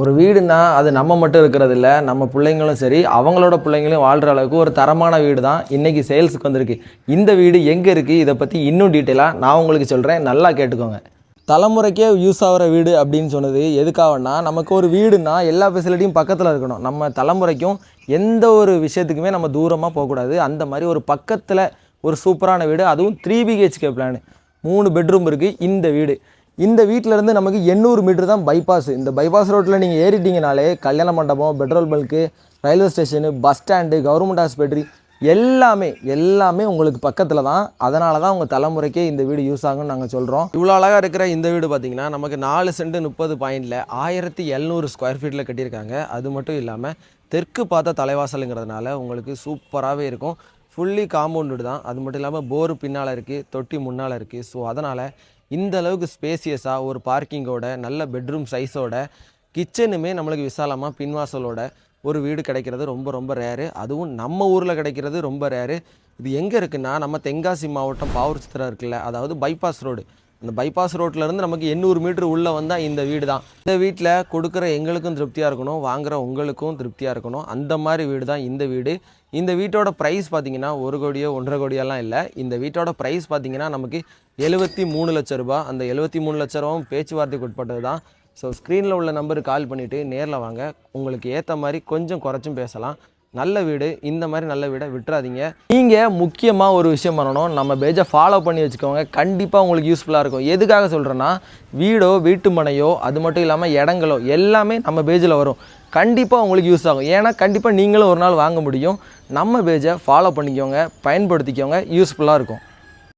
ஒரு வீடுனா அது நம்ம மட்டும் இருக்கிறதில்ல, நம்ம பிள்ளைங்களும் சரி, அவங்களோட பிள்ளைங்களும் வாழ்கிற அளவுக்கு ஒரு தரமான வீடு தான் இன்றைக்கி சேல்ஸுக்கு வந்திருக்கு. இந்த வீடு எங்கே இருக்குது, இதை பற்றி இன்னும் டீட்டெயிலாக நான் உங்களுக்கு சொல்கிறேன், நல்லா கேட்டுக்கோங்க. தலைமுறைக்கே யூஸ் ஆகிற வீடு அப்படின்னு சொன்னது எதுக்காகனா, நமக்கு ஒரு வீடுனா எல்லா ஃபெசிலிட்டியும் பக்கத்தில் இருக்கணும். நம்ம தலைமுறைக்கும் எந்த ஒரு விஷயத்துக்குமே நம்ம தூரமாக போகக்கூடாது. அந்த மாதிரி ஒரு பக்கத்தில் ஒரு சூப்பரான வீடு, அதுவும் 3 BHK பிளான், 3 பெட்ரூம் இருக்குது இந்த வீடு. இந்த வீட்டிலேருந்து நமக்கு 800 மீட்டர் தான் பைபாஸ். இந்த பைபாஸ் ரோட்டில் நீங்கள் ஏறிட்டீங்கனாலே கல்யாண மண்டபம், பெட்ரோல் பல்க்கு, railway station, bus stand, government ஆஸ்பத்திரி எல்லாமே உங்களுக்கு பக்கத்தில் தான். அதனால தான் உங்கள் தலைமுறைக்கே இந்த வீடு யூஸ் ஆகும்னு நாங்கள் சொல்கிறோம். இவ்வளோ அழகாக இருக்கிற இந்த வீடு பார்த்திங்கன்னா நமக்கு 4 சென்ட் 30 பாயிண்டில் 1700 ஸ்கொயர் ஃபீட்டில் கட்டியிருக்காங்க. அது மட்டும் இல்லாமல் தெற்கு பார்த்த தலைவாசலுங்கிறதுனால உங்களுக்கு சூப்பராகவே இருக்கும். ஃபுல்லி காம்பவுண்டு தான். அது மட்டும் இல்லாமல் போரு பின்னால் இருக்குது, தொட்டி முன்னால் இருக்குது. ஸோ அதனால் இந்த அளவுக்கு ஸ்பேசியஸாக ஒரு பார்க்கிங்கோட, நல்ல பெட்ரூம் சைஸோட, கிச்சனுமே நம்மளுக்கு விசாலமாக பின்வாசலோட ஒரு வீடு கிடைக்கிறது ரொம்ப ரொம்ப ரேரு. அதுவும் நம்ம ஊரில் கிடைக்கிறது ரொம்ப ரேரு. இது எங்கே இருக்குன்னா, நம்ம தென்காசி மாவட்டம் பாவூர்சத்திரம் இருக்குல்ல, அதாவது பைபாஸ் ரோடு. அந்த பைபாஸ் ரோட்லேருந்து நமக்கு 800 மீட்டர் உள்ளே வந்தால் இந்த வீடு தான். இந்த வீட்டில் கொடுக்குற எங்களுக்கும் திருப்தியாக இருக்கணும், வாங்குகிற உங்களுக்கும் திருப்தியாக இருக்கணும். அந்த மாதிரி வீடு தான் இந்த வீடு. இந்த வீட்டோட ப்ரைஸ் பார்த்திங்கன்னா 1 கோடியோ 1.5 கோடியெல்லாம் இல்லை. இந்த வீட்டோட ப்ரைஸ் பார்த்திங்கன்னா நமக்கு 73 லட்சம் ரூபா. அந்த 73 லட்ச ரூபாவும் பேச்சுவார்த்தைக்கு உட்பட்டது தான். ஸோ ஸ்க்ரீனில் உள்ள நம்பருக்கு கால் பண்ணிவிட்டு நேரில் வாங்க. உங்களுக்கு ஏற்ற மாதிரி கொஞ்சம் குறைச்சும் பேசலாம். நல்ல வீடு, இந்த மாதிரி நல்ல வீடை விட்டுறாதீங்க. நீங்கள் முக்கியமாக ஒரு விஷயம் பண்ணணும், நம்ம பேஜை ஃபாலோ பண்ணி வச்சுக்கோங்க. கண்டிப்பாக உங்களுக்கு யூஸ்ஃபுல்லாக இருக்கும். எதுக்காக சொல்கிறேன்னா, வீடோ வீட்டு மனையோ அது மட்டும் இல்லாமல் இடங்களோ எல்லாமே நம்ம பேஜில் வரும். கண்டிப்பாக உங்களுக்கு யூஸ் ஆகும். ஏன்னா கண்டிப்பாக நீங்களும் ஒரு நாள் வாங்க முடியும். நம்ம பேஜை ஃபாலோ பண்ணிக்கோங்க, பயன்படுத்திக்கோங்க, யூஸ்ஃபுல்லாக இருக்கும்.